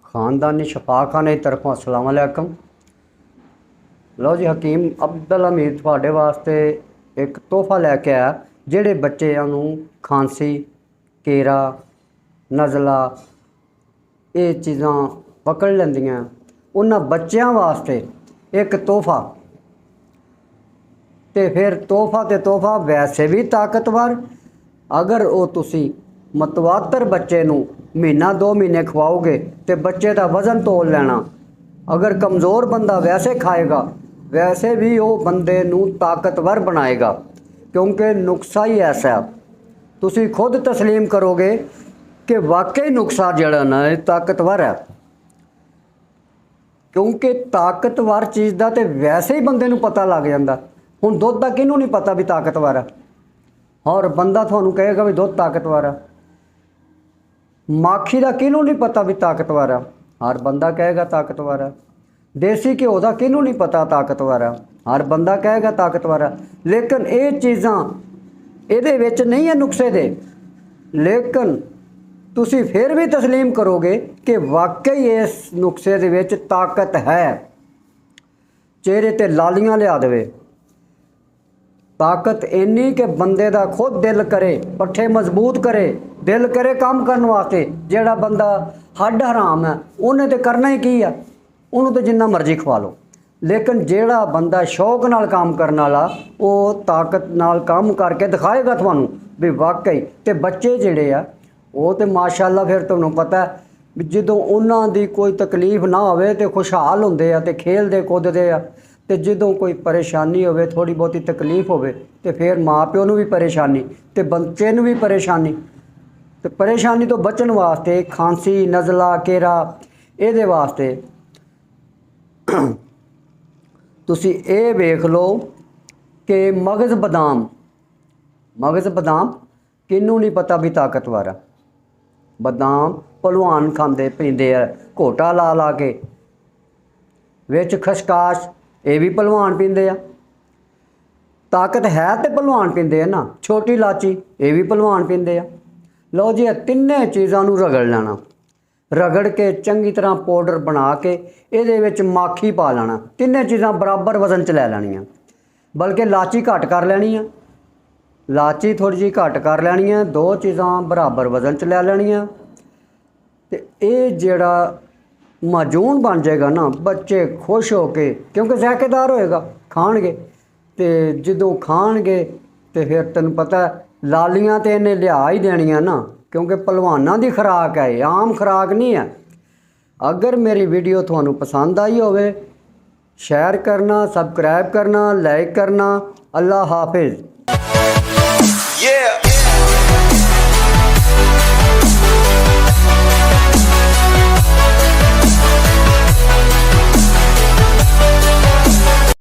खानदानी शफा खाने की तरफों अस्सलाम वालेकुम। लो जी, हकीम अब्दुल हमीद थोड़े वास्ते एक तोहफा लैके आया। जेड़े बच्चों नूं खांसी, केरा, नज़ला ये चीज़ां पकड़ लैंदियां, उन्हां बच्चों वास्ते एक तोहफा। तो फिर तोहफा वैसे भी ताकतवर। अगर वो तुसी मतवातर बच्चे नूं महीना 2 महीने खवाओगे तो बच्चे का वज़न तोल लेना। अगर कमज़ोर बंदा वैसे खाएगा वैसे भी वो बंदे नूं ताकतवर बनाएगा, क्योंकि नुस्खा ही ऐसा है। तुसी खुद तस्लीम करोगे कि वाकई नुस्खा जड़ा ना ताकतवर है, क्योंकि ताकतवर चीज़ का तो वैसे ही बंदे नूं पता लग जाता। हुण दुध का किनू नहीं पता भी ताकतवर है, और बंदा थानू कहेगा भी दुध ताकतवर है। माखी का किनू नहीं पता भी ताकतवर है, हर बंदा कहेगा ताकतवर है। देसी घ्यो का किनू नहीं पता ताकतवर है, हर बंदा कहेगा ताकतवर है। लेकिन ये चीज़ां ये विच नहीं है नुस्खे दे, लेकिन तुसी फिर भी तस्लीम करोगे कि वाकई इस नुस्खे दे विच ताकत है। चेहरे ते लालियां लिया देवे, ताकत इन्नी कि बंदे दा खुद दिल करे, पट्ठे मजबूत करे, दिल करे काम करने वास्ते। जेड़ा बंदा हड्ड हराम है उन्हें तो करना ही की है, उन्होंने तो जिन्ना मर्जी खवा लो। लेकिन जेड़ा बंदा शौक नाल काम करने वाला वो ताकत नाल काम करके दिखाएगा थानू भी वाकई। तो बच्चे जेड़े आ वो तो माशाअल्लाह फिर तुहानू पता है भी जदों उन्हां दी कोई तकलीफ ना होवे तो खुशहाल हुंदे आ ते खेलदे कूददे आ। तो जदों कोई परेशानी होवे, थोड़ी बहुती तकलीफ होवे तो फिर माँ प्यो नूं भी परेशानी तो बच्चे नूं भी परेशानी। तो परेशानी तो बचन वास्ते खांसी, नज़ला, केरा ये वास्ते तुसी ये वेख लो कि मगज़ बदाम किनू नहीं पता भी ताकतवर है। बदाम भलवान खांदे पींदे आ घोटा ला ला के, विच खसकाश ये भी भलवान पींदे आ। ताकत है तो भलवान पींदे आ ना। छोटी इलाची ये भी भलवान पींदे आ। लो जी, तिन्ने चीज़ों नूं रगड़ लेना, रगड़ के चंगी तरह पाउडर बना के ये विच माखी पा लेना। तिन्ने चीज़ां बराबर वजन च लै लैनियां, बल्कि लाची घट कर लैनी है, लाची थोड़ी जी घट कर लैनी है, 2 चीज़ां बराबर वजन च लै लैनियां। ते ये जेड़ा माजून बन जाएगा ना, बच्चे खुश हो के, क्योंकि ज़ायकेदार होएगा, खाणगे। तो जदों खाणगे तो फिर तेन पता लालियां तो इन्हें लिया ही देनियां ना, क्योंकि पहलवानां दी खुराक है, आम खुराक नहीं है। अगर मेरी वीडियो थानू पसंद आई होवे, शेयर करना, सबसक्राइब करना, लाइक करना। अल्लाह हाफिज़।